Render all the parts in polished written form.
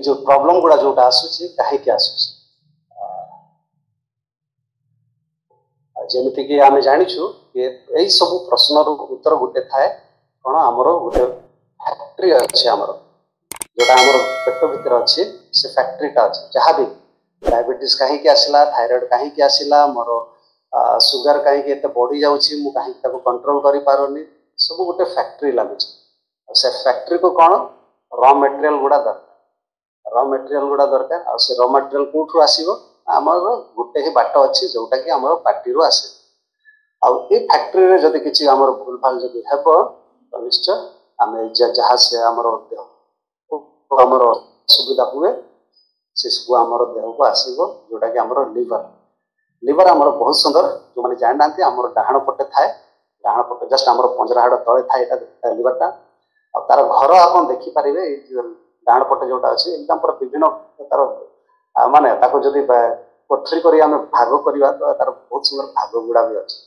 जो प्रॉब्लम गुड़ा जोटा आसुची कहीं आसुची जमीती कि आम जाचु यही सब प्रश्न उत्तर गोटे थाए कौन आमर गोटे फैक्ट्री अच्छे आमर जोटा आमर पेट भितर अच्छे से फैक्ट्रीटा अच्छे जहाँ भी डायबिटीज कहीं आसला थायराइड कहीं आसला मोर सुगर कहीं बढ़ी जाऊँगी मुझे कहीं कंट्रोल कर पारनी सब गोटे फैक्ट्री लगुच से फैक्ट्री को कौन रॉ मटेरियल गुड़ा दरकार रॉ मटेरियल गुड़ा दरकार आ से रॉ मटेरियल कौटू आसो आमर गोटे ही बाट अच्छी जोटा कि आमर पार्टी आसे आई फैक्ट्री जदि किसी आमर भूल भाल जदि हे तो निश्चय आम जहाँ से आमर देह आमर सुविधा हुए से सब आमर देह को आसो जोटा कि आमर लिवर लिवर आमर बहुत सुंदर जो मैंने जाना आमर डाहाण पटे थाए डाहाण पटे जस्ट आमर पंजरा हाड़ तले थाए लिवरटा आ तार घर आप देखिपारे डाहाण पटे जोटा अच्छे एकदम पूरा विभिन्न तार माने ताको जदि कोठरी करी आमे भाग करवा तो तार बहुत सुंदर भाग गुड़ा भी अच्छे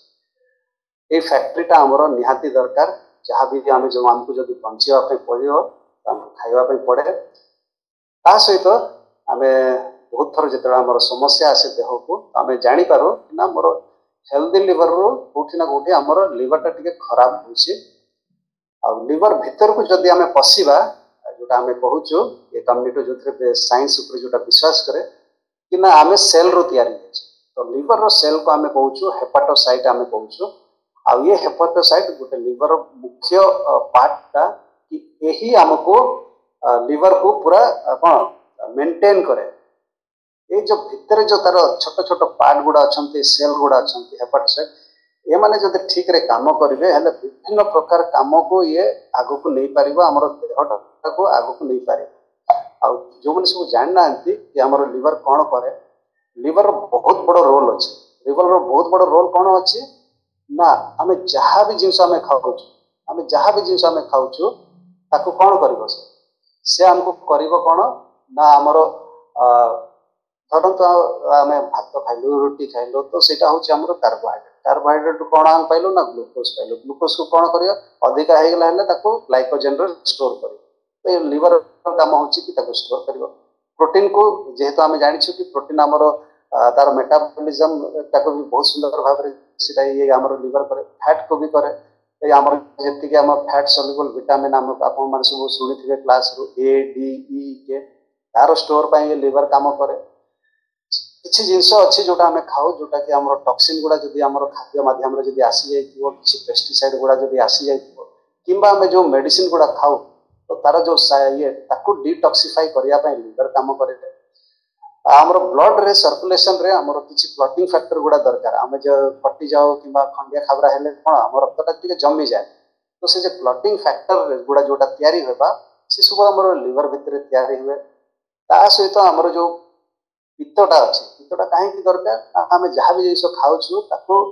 ये फैक्ट्रीटा आमर निहाती दरकार जहाँ भी आम जो आमको जब बचापी पड़ो खावाई पड़े ता सहित आम बहुत थर जो आम समस्या आसे देह को आम जापर ना मोर हेल्दी लिवर रू कौटी ना कौटी आमर लिवरटा टी खराब हो लिवर भितर को जदि आम पशिबा जोटा आम कहूँ ये कम्युनिटी जो साइंस जोटा विश्वास करे कि ना आम सेल रू तैयारी तो लिवर रो सेल को आम कहूँ हेपाटोसाइट आम कहूँ आ ये हेपाटोसाइट गोटे लिवर मुख्य पार्टा कि यही आमको लिवर को पूरा कौन मेंटेन करे ये जो भितर जो तार छोट छोट पार्ट गुड़ा अच्छा सेल गुड़ा अच्छा हेपाटोसाइट ये माने जब ठीक रे काम करेंगे हेल्ले विभिन्न प्रकार काम को ये आग को नहीं पार आमर देहटा को आग को नहीं पार आ जो मैंने सब जानना कि आमर लिवर कौन करे लिवर बहुत बड़ रोल अच्छे लिवर बहुत बड़ रोल कौन अच्छे ना आम जहाँ भी जिनस आम खाऊ आम जहाँ भी जिनस आम खाऊ ताको कौन कर से आमको कर कौन ना आमर धरत आम भात खाइलु रुटी खाइलु तो सीटा हूँ आम कार्बोहाइड्रेट कार्बोहाइड्रेट कौन आम पाइलु ना ग्लूकोज पाइलु ग्लूकोज को कौन कर अधिका होगा ग्लाइकोजेन स्टोर कर तो ये लिवर काम हो स्टोर कर प्रोटीन को जेहेतु आम जाचु कि प्रोटीन आमर तार मेटाबॉलिज्म ताको भी बहुत सुंदर भाव से ये आमर लिवर करे फैट को भी करे आमर जी आम फैट सल्युबल विटामिन आम आप सब शुणी क्लास रू ए डी ई के तार स्टोर पर ये लिवर काम करे किसी जिनस अच्छी जोटा आम खाऊ जोटा कि आम टॉक्सिन गुड़ा जब आम खाद्य माध्यम जब आसी जाइए किसी पेस्टिसाइड गुड़ा जब आसी जाइए कि आम जो मेडिसिन गुड़ा खाऊ तो तार जो ये डिटॉक्सिफाई करने लिवर काम करे आमर ब्लड रे सर्कुलेशन रे आमर किसी क्लॉटिंग फैक्टर गुड़ा दरकार आम जो फटी जाओ कि खंडिया खाबरा हेले कौन आम रक्तटा टी जमी जाए तो से क्लॉटिंग फैक्टर गुड़ा जोटा तैयारी होगा से सब आम लिवर भितर तैयारी हुए ता सहित आमर जो पित्तटा अच्छे पित्तटा कहीं दरकार आम जहाँ भी जिन खाऊ ताको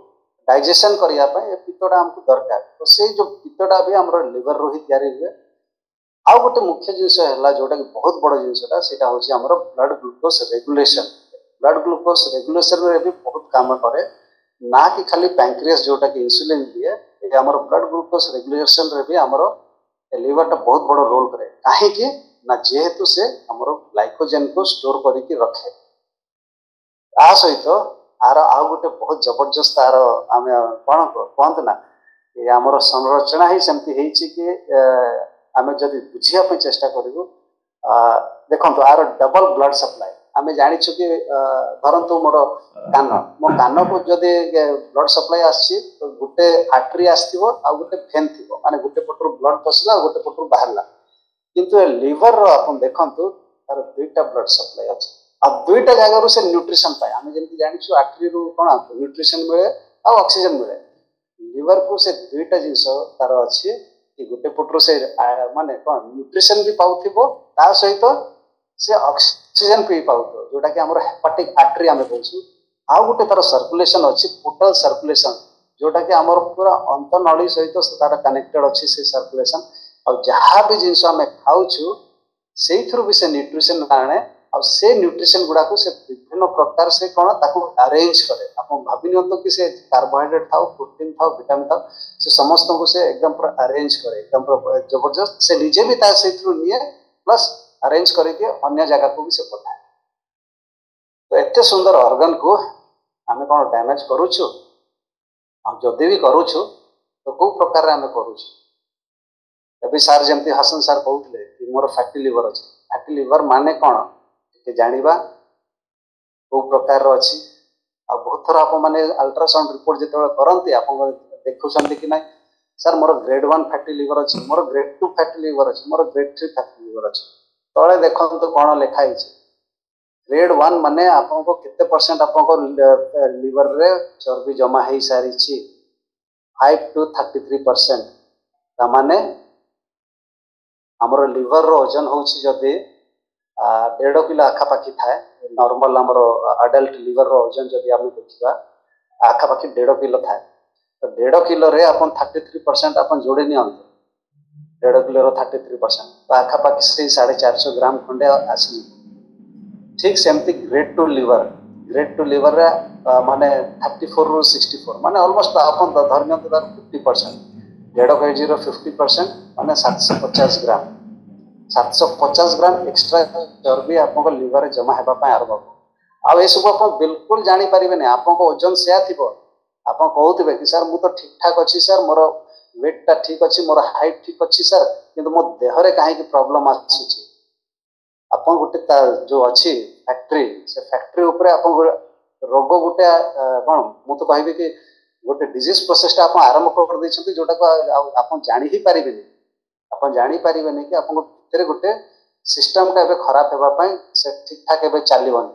डाइजेशन करने पित्तटा आमको दरकार तो से जो पित्तटा भी आम लिवर रू ही तैयारी हुए आउ गोटे मुख्य जिनस है जोटा कि बहुत बड़ जिनसा से हूँ ब्लड ग्लूकोज रेगुलेशन रे भी बहुत काम करे ना कि खाली पैंक्रियास जोटा कि इंसुलिन दिए ये आम ब्लड ग्लूकोज रेगुलेशन रे भी आमर लिवरटा बहुत बड़ रोल करे कहीं ना जेहेतु से आमर ग्लाइकोजेन को स्टोर करके रखे ता सहित आर आउ गोटे बहुत जबरदस्त आर आम कौन कहते ना ये आमर संरचना ही सेमती कि आम जदि बुझापी चेष्टा करूँ देखो आर डबल ब्लड सप्लाई आम जाचु कि धरतु मोर कान मो कान को जदि ब्लड सप्लाई आसी तो गोटे आर्टरी आसो आ गोटे भेन थी माने गोटे पटर ब्लड पशिला गोटे पटर बाहर किंतु लिवर आप देखु तार दुईटा ब्लड सप्लाई अच्छे आ दुईटा जगार से न्यूट्रिशन पाए आम जमी जाचु आर्टरी रू कौन न्यूट्रिशन मिले आ ऑक्सीजन मिले लिवर को से दुईटा जिनस तार अच्छी कि गोटे पटर से माने कौन न्यूट्रिशन भी पाउथिबो ता सहित से ऑक्सीजन पी पाउथो जोटा कि हमर हेपाटिक आर्टरी आमे कहू आ गोटे तार सर्कुलेशन अच्छी पोर्टल सर्कुलेशन जोटा कि हमर पूरा अंतनळी सहित तार कनेक्टेड अच्छी से सर्कुलेशन और जहाँ भी जिनस आमे खाउछु से थ्रू भी से न्यूट्रिशन आने और से न्यूट्रिशन गुड़ा को से विभिन्न प्रकार से कौन ताको अरेंज करे आप भाभी नियंतु कि से कार्बोहाइड्रेट थाओ प्रोटीन थाओ विटामिन थाओ से समस्त को से एकदम पूरा अरेंज करे एकदम जबरदस्त से निजे भी ता से थ्रू निये प्लस अरेंज करके अन्य जगह को भी से पठाए। तो एते सुंदर ऑर्गन को आमे कौन डैमेज करूछु जदि भी करूछु तो कौ प्रकार आमे करूछु। अभी सार जमती हसन सार कहते कि मोर फैटी लिवर अच्छे। फैटी लिवर माने कौन के जानिबा कौ प्रकार अच्छी आ बहुत थर आप मैंने अल्ट्रासाउंड रिपोर्ट जो करती आप देखुं कि ना सर मोर ग्रेड 1 फैटी लिवर अच्छी, मोर ग्रेड 2 फैटी लिवर अच्छी, मोर ग्रेड 3 फैटी लिवर अच्छी। तले देखो तो कौन लिखाई ग्रेड 1 माने आपको केते परसेंट आपको लिवर रे चर्बी जमा हो सारी 5 to 33%। माने आमर लिवर रो ओजन होची जदि 1.5 किलो आखापाखी थाए नॉर्मल आमर अडल्ट लिवर रो ओजन जदि आम देखा आखापाखी 1.5 किलो थाए तो 1.5 किलो रे अपन 33% अपन जोड़ी नि 1.5 किलो रो 33% तो आखापाखी से 450 ग्राम खंडे आसी। ठीक सेमती ग्रेड 2 लिवर रे माने 34 रु 64 माने ऑलमोस्ट अपन धरनिय 50%। 1.5 केजी रो 50% माने 750 ग्राम 750 ग्राम एक्स्ट्रा चर्बी आपको लिवर जमा होगा आरंभ आउ सब आप बिल्कुल जानीपर आपको ओजन से थी आप कहते कि सर मुझे ठीक ठाक अच्छी सर मोर वेटा ठीक अच्छी मोर हाइट ठीक अच्छी सर किंतु मो देहरे कहीं प्रॉब्लम आसूची आप गोटे जो अच्छी फैक्ट्री से फैक्ट्री उपरे आप रोग गोटे कौन मुझे कहबी कि गोटे डिजीज प्रोसेसटा आप आरंभ कर देछंती जोटा को आप जानी ही पारिबेनी आप जानी पारिबेनी कि आपन भितर गोटे सिस्टम का खराब होगा से ठीक ठाक एबे चलबनी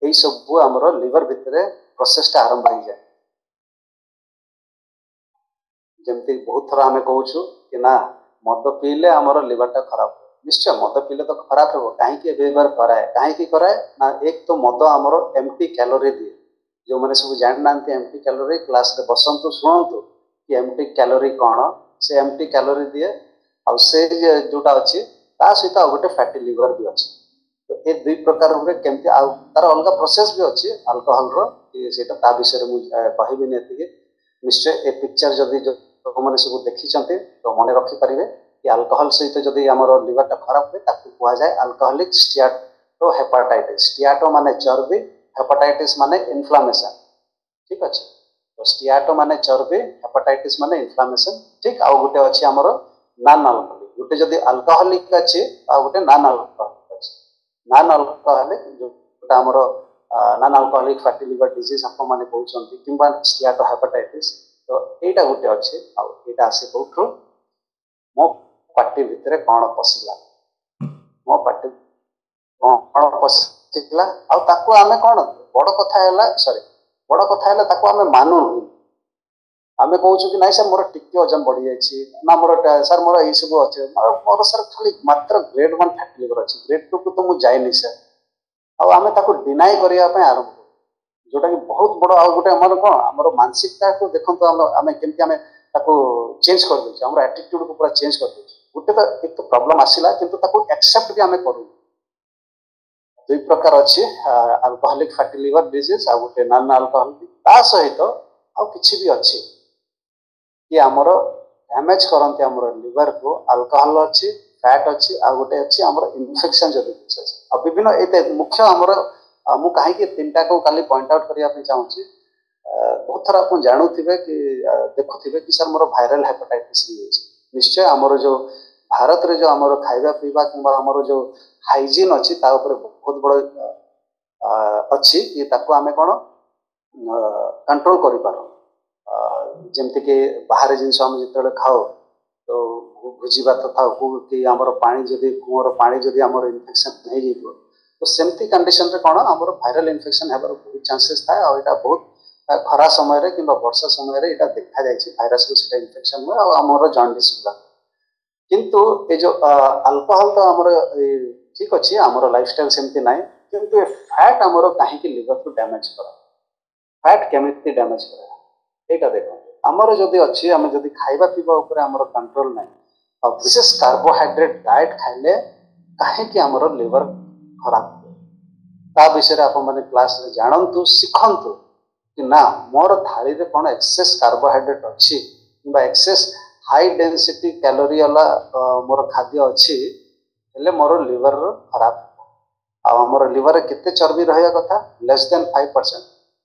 यही सब आमर लिवर भितर प्रोसेसटा आरंभ हो जाए। जमती बहुत थर आम कहूँ कि ना मद पीले आमर लिवरटा खराब निश्चय मद पीले तो खराब हो कहीं व्यवहार कराए कहीं कराए ना एक तो मद आमर एम्प्टी कैलोरी दिए जो मैंने सब जानी ना एम्प्टी कैलोरी क्लास रे बसंतु शुणु कि एम्प्टी कैलोरी कौन से एम्प्टी कैलोरी दिए आ से जोटा अच्छी ता सहित गोटे फैटी लिवर भी अच्छी। तो ये दुई प्रकार केमती तार अलग प्रोसेस भी अच्छी अल्कोहल रोटा ता विषय मुझे कहबी निश्चय ए पिक्चर जदि जो मैंने सब देखी तो मन रखिपारे कि अल्कोहल सहित जदि आमर लिवरटा खराब हुए कह जाए अल्कोहलिक स्टियाटो हेपाटाइटिस। स्टियाटो माने चर्बी हेपाटाइटिस माने इन्फ्लामेशन ठीक अच्छे। तो स्टियाटो माने चर्बी हेपाटाइटिस माने इन्फ्लामेशन ठीक आउ गोटे अच्छी आमर नॉन अल्कोहलिक गोटे जदि अल्कोहलिक अच्छी आ गोटे नॉन अल्कोहलिक अच्छी। नॉन अल्कोहलिक जोटा आमर non alcoholic fatty liver disease आप मैंने कहते कि स्टियाटो हेपाटाइटिस तो यहाँ गोटे अच्छे आईटा आसे कौटू मो पार्टी भितर कौन पशिला मो पार्टी कौन पशिला आम कौन बड़ कथा सॉरी बड़ कथा आम मानु आम कहूँ कि ना सर मोर टिके ओजन बढ़ी जाइए ना मोर सर मोर ये सब अच्छे मोर सर खाली मात्र ग्रेड 1 फैटी लिवर अच्छी ग्रेड 2 को तो मुझे जाइनी सर आम डिनाई करने आरंभ जोटा कि बहुत बड़ आ गोटे आम कौन आम मानसिकता को देखो आम केमती चेंज कर दे आम एटीट्यूड को पूरा चेंज कर दे गोटे तो एक तो प्रॉब्लम आसला किंतु एक्सेप्ट भी आम करूँ। दुई प्रकार अच्छी अल्कोहलिक फैटी लिवर डिजीज आ गोटे नॉन अल्कोहलिक ता सहित आउ किछि भी अच्छी कि आमर डैमेज करते आमर लिवर को अल्कोहल अच्छी फैट अच्छी आ गोटे अच्छी आमर इन्फेक्शन जब किसी अच्छे आ विभिन्न ये मुख्य आमर मु कहीं 3टा को काली पॉइंट आउट करने चाहूँगी। बहुत थर आप जानूे कि देखुवे कि सर मोर वायरल हेपाटाइटिस निश्चय आमर जो भारत रे जो आमर खाଇବା पीवा कि आमर जो हाइजीन अच्छी बहुत बड़ अच्छी कि आम कौन कंट्रोल कर जमती कि बाहर जिनस आम जो खाओ तो भोजी भात था कि आमर पानी जदि कूअर पानी जदि आमर इन्फेक्शन हो तो सेमती कंडीशन रे कौन आमर वायरल इन्फेक्शन होबार बहुत चांसेस था और बहुत खरा समय कि वर्षा समय यहाँ देखा जाए भाइरस को इन्फेक्शन हुए आमर जॉन्डिस हुआ किंतु ये जो अल्कोहल तो आमर ठीक अच्छे आमर लाइफस्टाइल सेमती ना कि फैट आमर कहीं लिवर को डैमेज कर फैट केमी डैमेज कर यहाँ देखो आमर जदि अच्छी आम जदि खाଇବା पीवा उपरे आमर कंट्रोल ना और विशेष कार्बोहाइड्रेट डाएट खाइले कहीं आमर लिवर खराब ता विषय आप मैंने क्लास रे जानतु शिखंतु कि ना मोर थाली रे कौन एक्सेस कार्बोहाइड्रेट अच्छी कि एक्सेस हाई डेंसिटी कैलोरी वाला मोर खाद्य अच्छी हेले मोर लिवर खराब आमर लिवर रे केते चर्बी रहिया कथा लेस देन 5%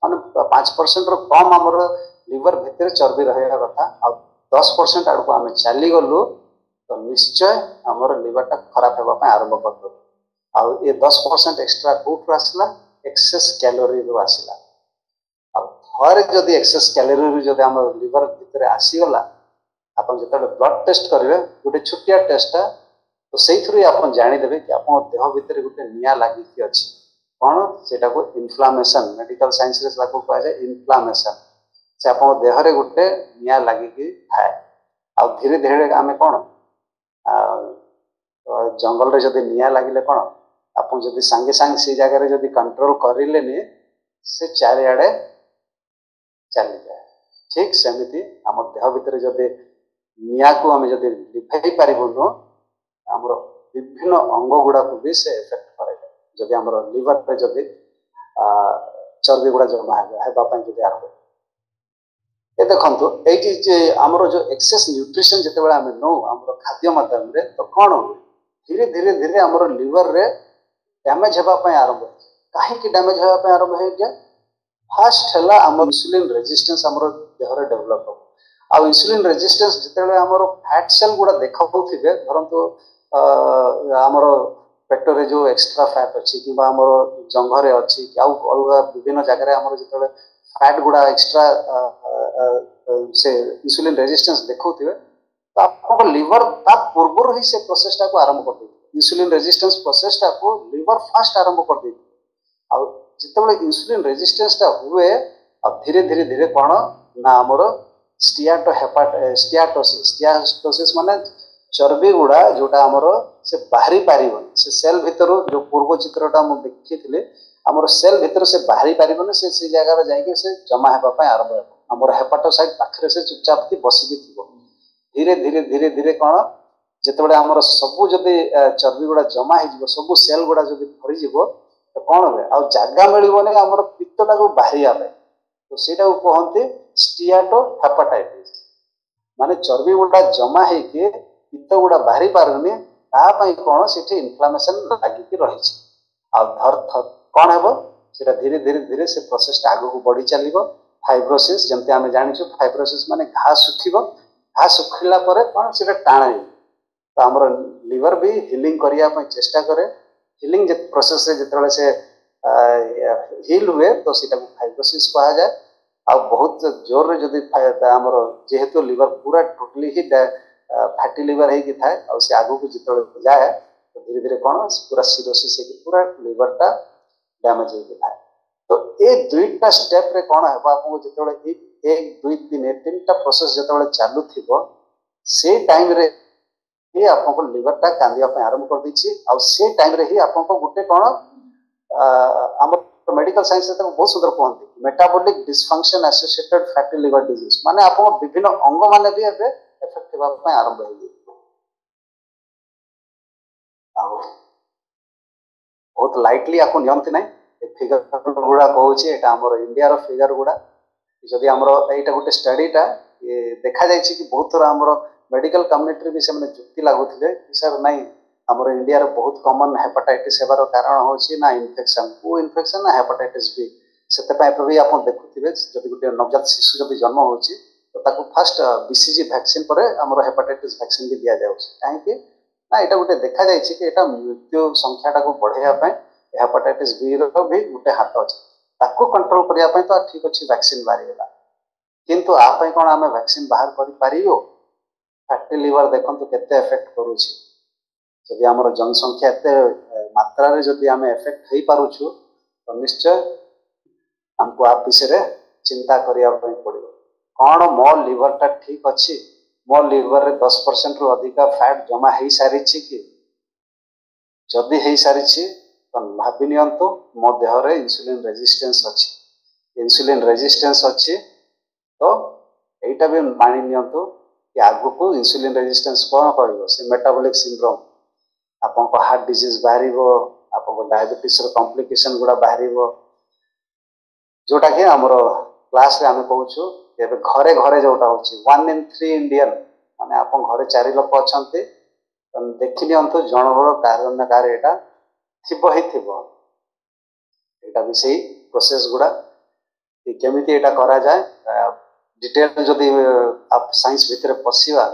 माने 5% रो कम आमर लिवर भितर चर्बी रहिया कथा आ 10% आड़को आमे चली गलु तो निश्चय आमर लिवर खराब होगा आरंभ कर आउ ये 10% एक्स्ट्रा कोठू आसला एक्सेस कैलोरी रू आसला थरे जदि एक्सेस कैलोरी रू जदि आम लिवर भितर आसीगला आप जो ब्लड टेस्ट करेंगे गोटे छोटिया टेस्ट तो से आप जानीदेवे कि आप देह भितर गोटे निया लगिकी अच्छी कौन से इनफ्लामेशन मेडिकल साइंस कहुए इनफ्लामेशन से आप देहरे गोटे निया लगिकी थाए आ धीरे धीरे आम कौन जंगल रे जदि निया लगिले कौन आप जदि सांगे सांगे से जगह जदि कंट्रोल करें से चारिआडे चली जाए ठीक सेमती आम देह भितर जदि निया को आम जदि लिभे पारूनु आमर विभिन्न अंग गुड़ा को भी से इफेक्ट करे जदि आमर लिवर रे जदि चर्बी गुड़ा जमा होगापी जदि आरंभ ये देखो ये आमर जो एक्सेस न्यूट्रिशन जिते आम नौ आम खाद्य माध्यम तो कौन हुए धीरे धीरे धीरे आमर लिवर रे डैमेज होगापी आरंभ हो कहीं डैमेज होगापी आरंभ हो जाए फास्ट है आम इंसुलिन रेजिस्टेंस आम देहरे डेभलप हो आ इंसुलिन रेजिस्टेंस जिते आमर फैट सेल गुड़ा देखुवे धरतु आमर पेटरे जो एक्स्ट्रा फैट अच्छी कि जंघरे अच्छी अलग विभिन्न जगह आमर जो फैट गुड़ा एक्स्ट्रा से इंसुलिन रेजिस्टेंस देखुवे तो आप लिवर पूर्व ही से प्रोसेसटा को आरंभ कर इंसुलिन रेजिस्टेंस प्रोसेसटा को लिवर फास्ट आरंभ कर दे जिते इंसुलिन रेजिस्टेंसटा हुए धीरे धीरे धीरे कौन ना आमर स्टियाटोसिस माने चर्बी गुड़ा जोटा आमर से बाहरी पारिबन से सेल भितर जो पूर्व चित्रटा मु देखी आमर सेल भितर से बाहरी पारिबन से जगह जाइए से जमा होगापी आरंभ हो आमर हेपाटोसाइट पाखे से चुपचाप बसिकी थी धीरे धीरे धीरे धीरे कौन जिते आमर सबू जदि चर्बी गुड़ा जमा हो सबू सेल गुड़ा जब भरीज तो कौन हुए आ जगह मिलने आमर पित्तटा को बाहर तो सीटा कहते स्टियाटो हेपाटाइटिस माने चर्बी गुड़ा जमा होके पित्त गुड़ा बाहरी पारुनी कौन से इनफ्लामेशन लगिकी रही कौन हे से धीरे धीरे धीरे से प्रोसेसटा आग को बढ़ी चलो फाइब्रोसिस जमती आम जाचु फाइब्रोसिस माने घा सुखिला कौन से टाणे तो आमर लिवर भी हिलिंग करने चेष्टा करे हिलिंग प्रोसेस जिते से हिल हुए तो सीटा फाइब्रोसिस कहा जाए आ बहुत जोर रे जदि आमर जेहेतु लिवर पूरा टोटली ही फैटी लिवर होगी थाए आ से आगू को जिते जाए तो धीरे धीरे कौन पूरा सिरोसिस पूरा लिवरटा डैमेज होगी थाए तो ये दुईटा स्टेप रे कौन है आपको जिते एक दुई तीन तीन टा प्रोसेस जिते चालू थी से टाइम रे ये आपको लिवरटा कांदिया आरंभ कर दी से टाइम रे ही आपको गोटे कौन आम मेडिकल साइंस बहुत सुंदर कहते metabolic dysfunction associated fatty liver disease माने आप विभिन्न अंग माने भी एफेक्ट होगा आरंभ हो बहुत लाइटली आपको नियंती ना फिगर गुड़ा कहूँ आम इंडिया फिगर गुड़ा जदि आमर यहाँ गोटे स्टडीटा देखा जाए कि बहुत थोड़ा आमर मेडिकल कम्युनिटी भी से जुक्ति लगुले सर नाई आमर इंडिया बहुत कमन हेपाटाइटिस होबार कारण हूँ ना इन्फेक्शन को इन्फेक्शन ना हेपाटाइटिस बी से भी आप देखुए जब गोटे नवजात शिशु जब जन्म हो तो फास्ट बीसीजी वैक्सीन पर आमर हेपाटाइटिस वैक्सीन भी दि जाए कहीं ना यहाँ गोटे देखा जाए कि यहाँ मृत्यु संख्याटा को बढ़ाई हेपाटाइटिस बी रो भी गोटे हाथ अच्छे ताको कंट्रोल करने तो ठीक अच्छे वैक्सीन बाहरीगला किंतु आप कौन आम वैक्सीन बाहर कर फैटी लिवर देखो केते एफेक्ट करुच्ची जदि आमर जनसंख्या एत मात्रा जदि आम एफेक्ट हो पारुछु तो निश्चय हमको आप विषय चिंता करने पड़ो कौन मो लिवरटा ठीक अच्छी मो लिवर रे 10% रु अधिक फैट जमा हो सारी कि जदि हो सारी तो भावी नियंतु मो देहरे इंसुलिन रेजिस्टेंस अच्छी इंसुलिन रेजिस्टेंस अच्छी तो यहीटा भी मानि नियंतु कि आगु को इंसुलिन रेजिस्टेंस कौन कर से मेटाबॉलिक सिंड्रोम आपको हार्ट डिजीज बाहर आपको डायबिटीज कॉम्प्लिकेशन गुड़ा बाहर जोटा कि आमर क्लास रे आम कहूँ घरे घरे जोटा हूँ 1 in 3 इंडियन माने आप घरे 4 लोक अच्छा देखि नियंतु जनवर कार न कार एटा थिबो ही थिबो एटा भी सही प्रोसेस गुडा कि केमिति एटा करा जाए डिटेल जदि आप साइंस भितर पशिवा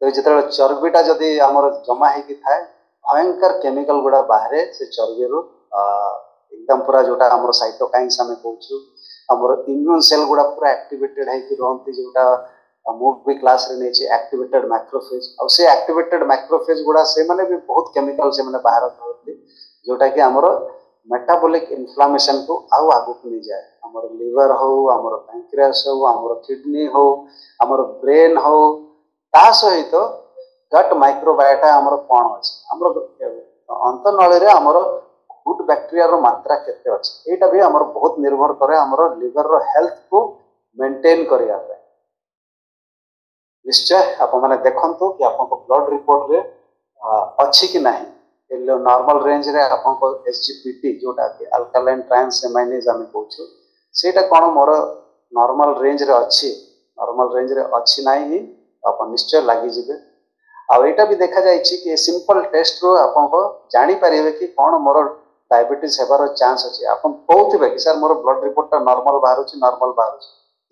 तो जिते चर्बीटा जदि आमर जमा होगी थाए भयंकर केमिकल गुडा बाहर से चर्बी रु एकदम पूरा जोटा आमर साइटोकाइन्स आम कहूँ आमर इम्यून सेल गुडा पूरा एक्टिवेटेड होती रहती जोटा मु भी क्लास रे नहीं एक्टिवेटेड मैक्रोफेज और से एक्टिवेटेड मैक्रोफेज गुडा से माने भी बहुत केमिकल से माने बाहर करते जोटा कि आमर मेटाबॉलिक इन्फ्लामेशन को आउ आगु को नहीं जाए आमर लिवर हो आमर पैंक्रियास हो आमर किडनी हो आमर ब्रेन हो ता सहित गट माइक्रोबायोटा आमर कौन अच्छे आमर अंतनली रे आमर गुड बैक्टेरिया रो मात्रा केते अच्छे एटा भी आमर बहुत निर्भर करे आमर लिवर रो हेल्थ को मेंटेन करिया पे निश्चय आप मैंने देखंतु कि आपको ब्लड रिपोर्ट रे अच्छी कि नहीं नॉर्मल रेंज रे आपको एसजीपीटी जोटा कि अल्कालाइन ट्रांसएमाइनेज आम कहूँ सेटा कौन मोर नॉर्मल रेंज रे अच्छी नॉर्मल रेंज रे अच्छी नहीं ही आप निश्चय लगी जिबे आईटा भी देखा जाए कि सिंपल टेस्ट रो आपको जानी पारे कि कौन मोर डायबिटीज हेबार चांस अच्छे आप कहते कि सर मोर ब्लड रिपोर्टा नॉर्मल बाहर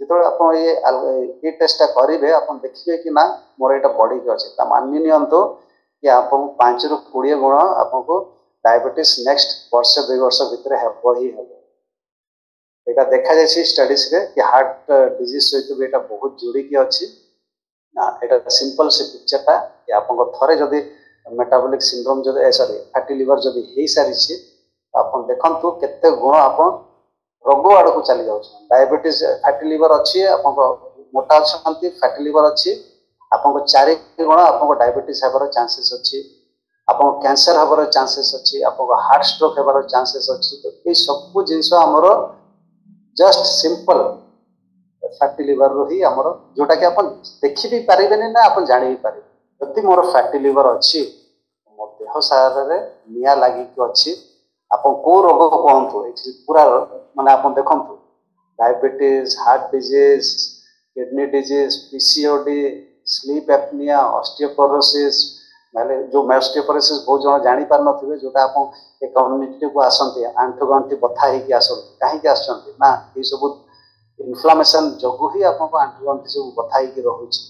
जो आप ये टेस्टा करेंगे आप देखिए कि ना मोर यहाँ बढ़ी अच्छे मानि नियंतु कि आप 5 ରୁ 20 गुण आपको डायबिटीज नेक्स्ट वर्ष 2 वर्ष भितर हेब ही हेब यहाँ देखा जाए स्टडीज रे कि हार्ट डिजीज सहित भी यहाँ बहुत जोड़िकी अच्छी यहाँ सिंपल से पिक्चरटा कि आप थे जदि मेटाबॉलिक सिंड्रोम जब सॉरी फैटी लिवर जदि हो सारी आप देखु केते गुण आप रोग आड़ को चली जाऊँ डायबिटीज फैटी लिवर अच्छी आप मोटा अच्छा फैटी लिवर अच्छी आपको 4 गुण आपको डायबिटीज हेबार चांसेस अच्छी आपको कैंसर हेबार चांसेस अच्छी आपको हार्ट स्ट्रोक हेबार चांसेस अच्छी तो ये सब जिनस आमर जस्ट सिंपल फैटी लिवर रो ही आमर जोटा कि आप देखि भी पारे ना आप जानी भी पारे जदि मोर फैटी लिवर अच्छी मोर देह सारे निया लगी अच्छी आप को रोग कहतु पूरा माने आप देखु diabetes heart disease kidney disease PCOD sleep apnoea osteoporosis माने जो ऑस्टियोपोरोसिस बहुत जन जानी पार नथिबे जोटा आप ए कम्युनिटी को आसंती आंठु गंठी बथा होगी आसंती कहीं आसंती ना ये सब इन्फ्लामेशन जगू ही आपको आंठु गंठी सब बथा होगी रोचे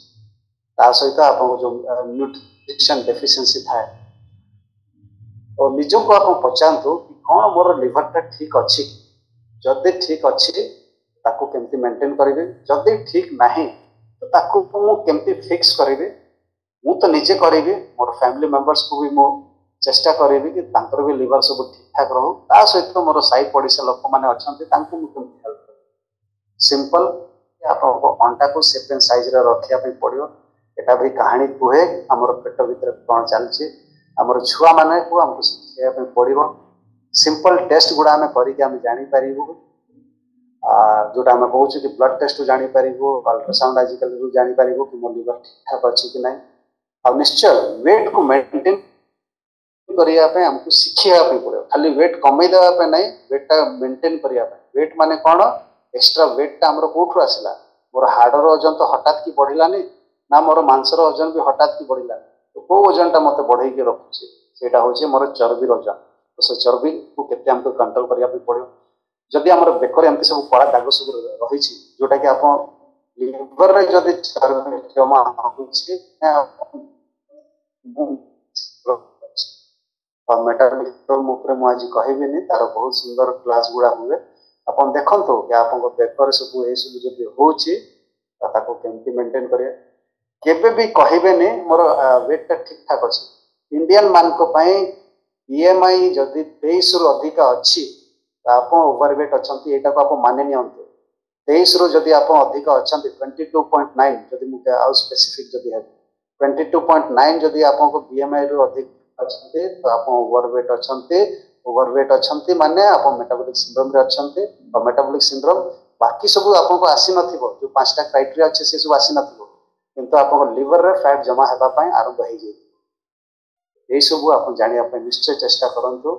ता सहित आपको जो न्यूट्रिशन डेफिशिएंसी थाए और निजको आप पचारतु कि कौन मोर लिवरटा ठीक अच्छी जदि ठीक अच्छी ताकू केमती मेंटेन करेंगे जदि ठीक नहीं तो ताकू केमती फिक्स करेंगे मु तो निजे करी मोर फैमिली मेंबर्स को भी मु चेष्टा करी कि तांकर भी लिवर सब ठीक ठाक रहू ता सहित मोर साई पड़ोसा लोक मैंने अच्छा तांको मु केमती हेल्प करी सिंपल आपको अंटा को सेप एंड साइज रे रखिया पे पड़ियो एटा भी कहानी कुहे हमर पेट भीतर कौन चलछि हमर छुआ माने को हमको सिखाया पे पड़ियो सिंपल टेस्ट गुड़ा आम करके आम जानी पारिबु जोटा आम कहूँ कि ब्लड टेस्ट जानी पारिबु अल्ट्रासाउंड आजिकल जानी पारिबु कि मोर लिवर ठीक ठाक अच्छी कि नहीं और निश्चय वेट को मेंटेन करिया पे हमको सिखिया पे पड़े खाली वेट कमे देवा पे नहीं वेट मेंटेन करिया पे वेट माने कौन एक्स्ट्रा वेट हमर कोठु आसला मोर हार्डर वजन तो हठात की बढ़िलानी ना मोर मांसर वजन भी हठात की बढ़िलानी तो को वजनटा मते बढ़ाई के रखुछि सेटा होछि मोर चर्बी वजन तो से चर्बी को केते हमको कंट्रोल करिया पे पड़ो जदि हमर बेकर एमती सब कड़ा दाग सब रही जोटा कि आप लिवर रे जदि चर्बी जमा होछि और मेटाबॉलिक ऊपर मु आज कहबिनी तार बहुत सुंदर क्लास गुड़ा हुए आप देखो कि आप बेकर सब ये सब जब होची ताको केमती मेंटेन करिया केबे भी कहबेनी मोर वेट ठीक ठाक अच्छी इंडियन मान को पई बीएमआई जदि 23 रु अधिक अच्छी आप ओवरवेट अच्छी यहाँ को आप मानि नियंतु 23 रु जदि आप अधिक अच्छा 22.9 जदि मुझे आउ स्पेसिफिक जदि है 22.9 जदि आपको बीएमआई रु अधिक अच्छे तो आप ओवरवेट अच्छे माने आप मेटाबॉलिक सिंड्रोम रे अच्छे और मेटाबॉलिक सिंड्रोम बाकी सब आपको आसी नथिबो जो 5टा क्राइटेरिया अच्छे से सब आसी नथिबो किंतु आपको लिवर रे फैट जमा हेबा पई आरंभ हो जाय ये सब आप जानिया पे निश्चय चेष्टा करंतु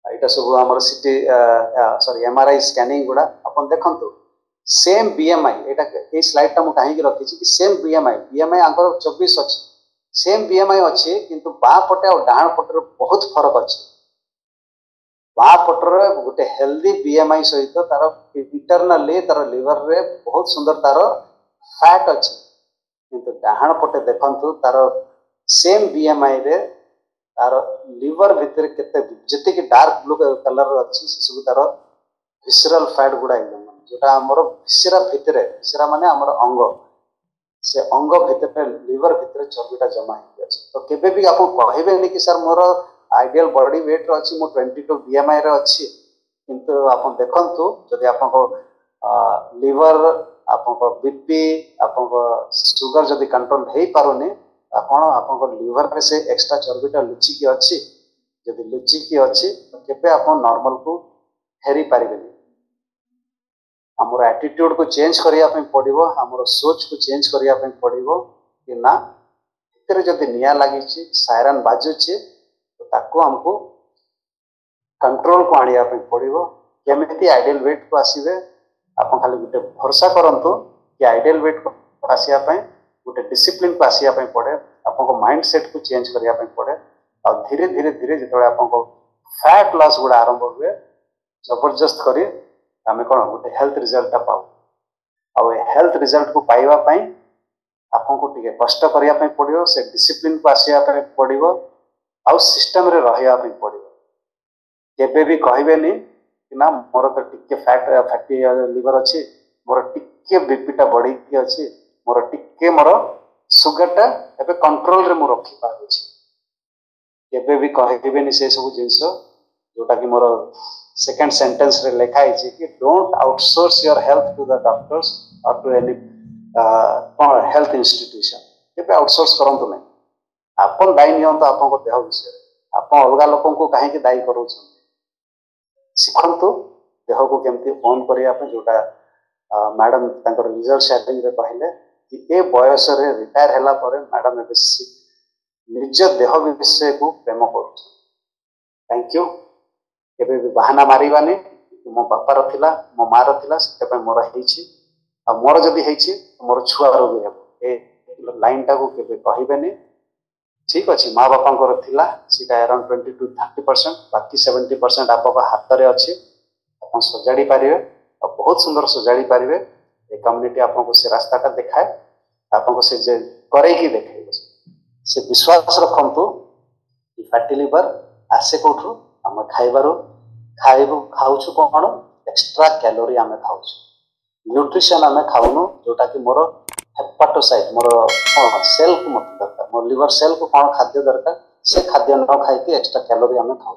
एटा सब हमर सिटी सॉरी एमआरआई स्कैनिंग गुडा अपन देखंतु सेम बीएमआई एटा ए स्लाइड ता मु काहे की रखिछि कि सेम बीएमआई आंकर 24 अछि सेम बीएमआई अच्छी किंतु बाँ पटे और डाण पटर बहुत फरक अच्छी। बाँ पटर गोटे हेल्दी बीएमआई सहित तार इंटरनली तार लिवर रे बहुत सुंदर तार फैट अच्छी किंतु डाण पटे देखंतु तार सेम बीएमआई रे तार लिवर भितर केते जति डार्क ब्लू कलर अच्छी से सब तार विसरल फैट गुड़ा एकदम जोटा आमर विसरा भितर विसरा माने आमर अंग से अंग भितर लिवर भितर चर्बीटा जमा हो तो केबे भी आप कहबेनी कि सर मोर आइडियल बॉडी वेट अच्छी मो 22 बीएमआई रे अच्छी किंतु आप देखंतु जदि आपको लिवर आपको बीपी आपको सुगर जदि कंट्रोल हो पारुनी आपण आपको लिवर रे से एक्स्ट्रा चर्बीटा लुचिकी अच्छी जदि लुचिकी अच्छी तो केबे आप नॉर्मल को फेरी पारिबेनी। आमर एटीट्यूड को चेंज करने पड़ो आमर सोच को चेंज करने पड़ो कि ना भितर जदि निया लगी सायरन बाजुची तो ताको हमको कंट्रोल को आनिया पड़ो केमिति आइडियल वेट को आसीबे आप खाली गोटे भरोसा करंतु कि आइडियल वेट को आसिया गोटे डिसिप्लिन को आसिया पड़े आपको माइंड सेट को चेंज करने पड़े और धीरे धीरे धीरे जो आपको फैट लॉस गुड़ा आरंभ हुए जबरदस्त करी आम कौन गोटे हेल्थ रिजल्ट पाऊ आ हेल्थ रिजल्ट को पाइबा आपको टे कष्ट करने पड़ो से डिसिप्लिन को आसिया पड़ो आउ सिस्टम रे रहिया पड़ो केबे भी कहबेनी कि ना मोर तो टिके फैटी लिवर अच्छी मोर टिके बीपीटा बढ़ी अच्छी मोर टिके मोर सुगरटा एबे कंट्रोल रे मु रखी पारुछि केबे भी कहबेनी से सब जिंस जोटा कि मोर सेकंड सेंटेंस रे लिखा है कि don't outsource your health to the doctors और टू एनी हेल्थ इंस्टीट्यूशन केबे आउटसोर्स करंतु नहीं आपन दायी नियंतो आपन देह विषय आप अलग लोक को कहीं दायी करूँ शिखंतु देह को केमती ऑन करने जोटा मैडम रिजल्ट शेयरिंग रे कहले कि ए बयस रे रिटायर हैला परे मैडम निज देह विषय को प्रेम कर। थैंक यू केबे भी बहाना मारिबानी मो बापार थिला मो मार थिला से मोर हेछि आ मोर जदी हेछि मोर छुआ रो भी हे ए लाइन टा को केबे कहबेनी ठीक अच्छे माँ बापा थिला सीटा अराउंड 20-30% बाकी 70% आप हाथ में अच्छे आप सजाड़ी पारे और बहुत सुंदर सजाड़ी पारे ए कम्युनिटी आपको से रास्ताटा देखाए आपको से करैकी देखे से विश्वास रखंतु कि फैटी लिवर आसे कौटू आम खाइबार खाऊँ कौन एक्स्ट्रा कैलोरी आम खाऊ न्यूट्रिशन आम खाऊनु जोटा कि मोर हेपाटोसाइट मोर सेल को मत दरकार मोर लिवर सेल को कौन खाद्य दरकार से खाद्य न खाई एक्स्ट्रा कैलोरी आम खाऊ।